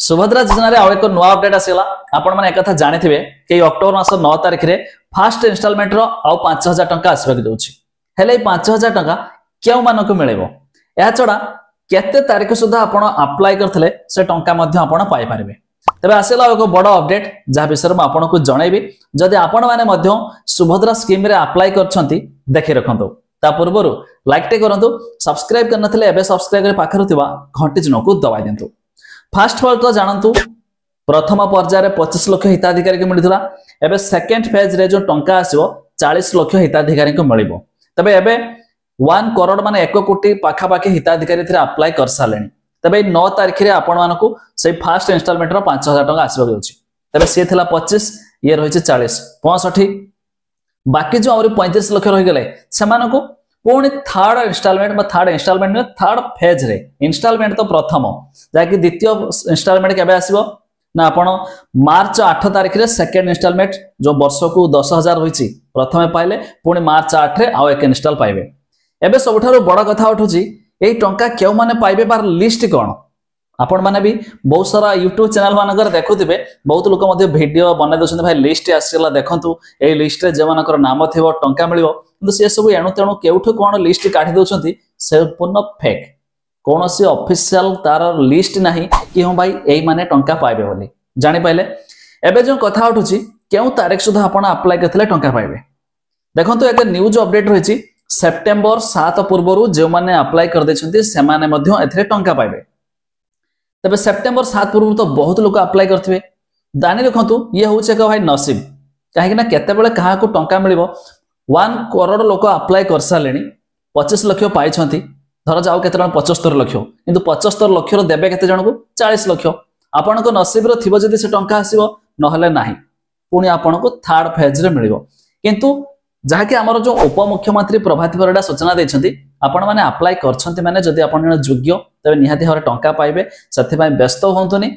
सुभद्रा योजना रे एक नुआ अपडेट आसला आपण माने एक कथा जानिथिबे कि अक्टोबर मास 9 तारिख रे फर्स्ट इंस्टॉलमेंट रो आ 5000 टंका आसबाक जाउछि हेले 5000 टंका केउ मानको मिलेबो या छडा केते तारिख सुधा आपण अप्लाई करथले से टंका मध्ये आपण पाई परिबे। तबे आसला एक बड़ अपडेट जा विषय में आपण को जणैबी जदि आपण माने मध्ये सुभद्रा स्कीम रे अप्लाई करछंती देखि रखंतो ता पूर्वरु लाइक टे करंतु सब्सक्राइब करनथले एबे सब्सक्राइब करे पाखरु थिबा घंटी चिन्ह को दबाइ देंतु। फास्ट फॉल तो जानतु प्रथम पर्यायर 25 लाख हिताधिकारी को मिलथिला एबे सेकंड फेज रे जो टंका आसीबो 40 लाख हिताधिकारी को मिलिबो। तबे एबे 1 करोड़ माने 1 कोटी पाखा पाखी हिताधिकारी थिरा अप्लाई कर सालेनी। तबे 9 तारिख रे आपण मानको से फर्स्ट इंस्टॉलमेंट रो 5000 टंका आसीबो होछि। तबे से थिला 25 ये रहिছে 40 65 बाकी जो और 35 लाख रहि गेले सेमानको पुणी थर्ड इंस्टॉलमेंट में थर्ड फेज रे इंस्टॉलमेंट तो प्रथम जाकि द्वितीय इंस्टॉलमेंट केबे आसीबो ना आपण मार्च 8 तारिख रे सेकंड इंस्टॉलमेंट जो वर्ष को 10000 होईची प्रथमे पाइले पुणी मार्च 8 रे आ एक इंस्टॉल पाइबे। एबे सबठारो बड़ कथा उठुची एई टंका केउ माने पाइबे बार लिस्ट कोन आपण माने भी बहुत सारा यूट्यूब चैनल मानकर देखुथिबे बहुत लोक मध्ये वीडियो बना दछन भाई लिस्ट आसीला देखंतु एई लिस्ट रे जे मानकर नाम थिबो टंका मिलिबो किंतु से सब एणु तेणु केउठु कोन लिस्ट काढी दउछंती से पूर्ण फेक कोन से ऑफिशियल तार लिस्ट नाही कि हम भाई एई माने टंका पाइबे बोली जानि पाइले। एबे जो कथा उठुची केउ तारिख सुधा आपण अप्लाई करथले टंका पाइबे देखंतु एक न्यूज अपडेट रहिची सेप्टेम्बर 7 पूर्वरु जे माने अप्लाई कर देछंती से माने मध्ये एथरे टंका पाइबे। तबे सेप्टेम्बर 7 पूर्व तो बहुत लोग अप्लाई करथिबे दानी रखंतु ये होचे एक भाई नसीब काहे कि ना केते बेले कहा को टंका मिलिबो 1 करोड़ लोक अप्लाई कर सालेनी 25 लाख पाई छंती धर जाओ केते जण 75 लाख किंतु 75 लाख रो देबे केते जण को 40 लाख आपन को नसीब रो थिबो जदी से टंका आसीबो नहले नाही पुणी आपन को थर्ड फेज रे मिलिबो। किंतु जहा कि हमर जो उप मुख्यमंत्री प्रभाती परिडा सूचना दैछंती आपण माने अप्लाई करछंती माने जदी आपण योग्य तबे निहाती हरे टंका पाइबे सथि पय व्यस्त होंतुनी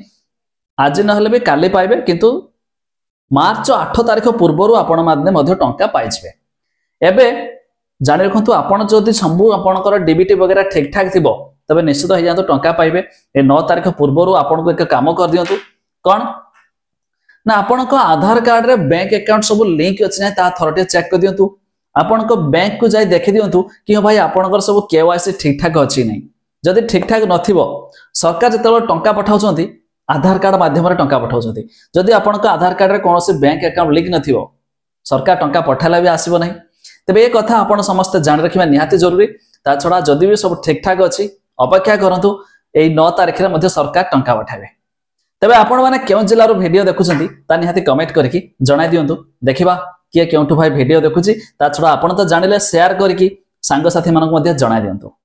आज नहले भी काली पाइबे किंतु मार्च 8 तारिख पूर्वरु आपण माने मध्ये टंका पाइछबे। एबे जानि रखंतु आपण जदी संभु आपणकर डीबीटी वगैरह ठीक ठाक थिबो तबे निश्चित हो जातो टंका पाइबे। ए 9 तारिख पूर्वरु आपण को एक काम कर दियंतु कोन ना आपण को आधार कार्ड रे बैंक अकाउंट सब लिंक अछि ना ता थरटे चेक कर दियंतु आपण को बैंक को जाई देखि दियंतु कि भाई आपणकर सब केवाईसी ठीक ठाक अछि नै जदी ठीक ठाक नथिबो सरकार जतलो टंका पठाउछंती आधार कार्ड माध्यम रे टंका पठाउछंती जदी आपण को आधार कार्ड रे कोनोसी बैंक अकाउंट लिंक नथिबो सरकार टंका पठाला भी आसीबो नै। तबे ये कथा आपण समस्त जान रखिबा निहाती जरूरी ता छडा जदी भी सब ठीक ठाक अछि अपेक्षा करंतु एई 9 तारिख रे मध्ये सरकार टंका पठाबे। तबे आपण माने केउ जिल्ला रो वीडियो देखुछंती ता निहाती कमेंट करके जणाय दियंतु देखिबा किए केउठु भाई वीडियो देखुची ता छडा आपण तो जानिले शेयर करके सांग साथी मानक मध्ये जणाय दियंतु।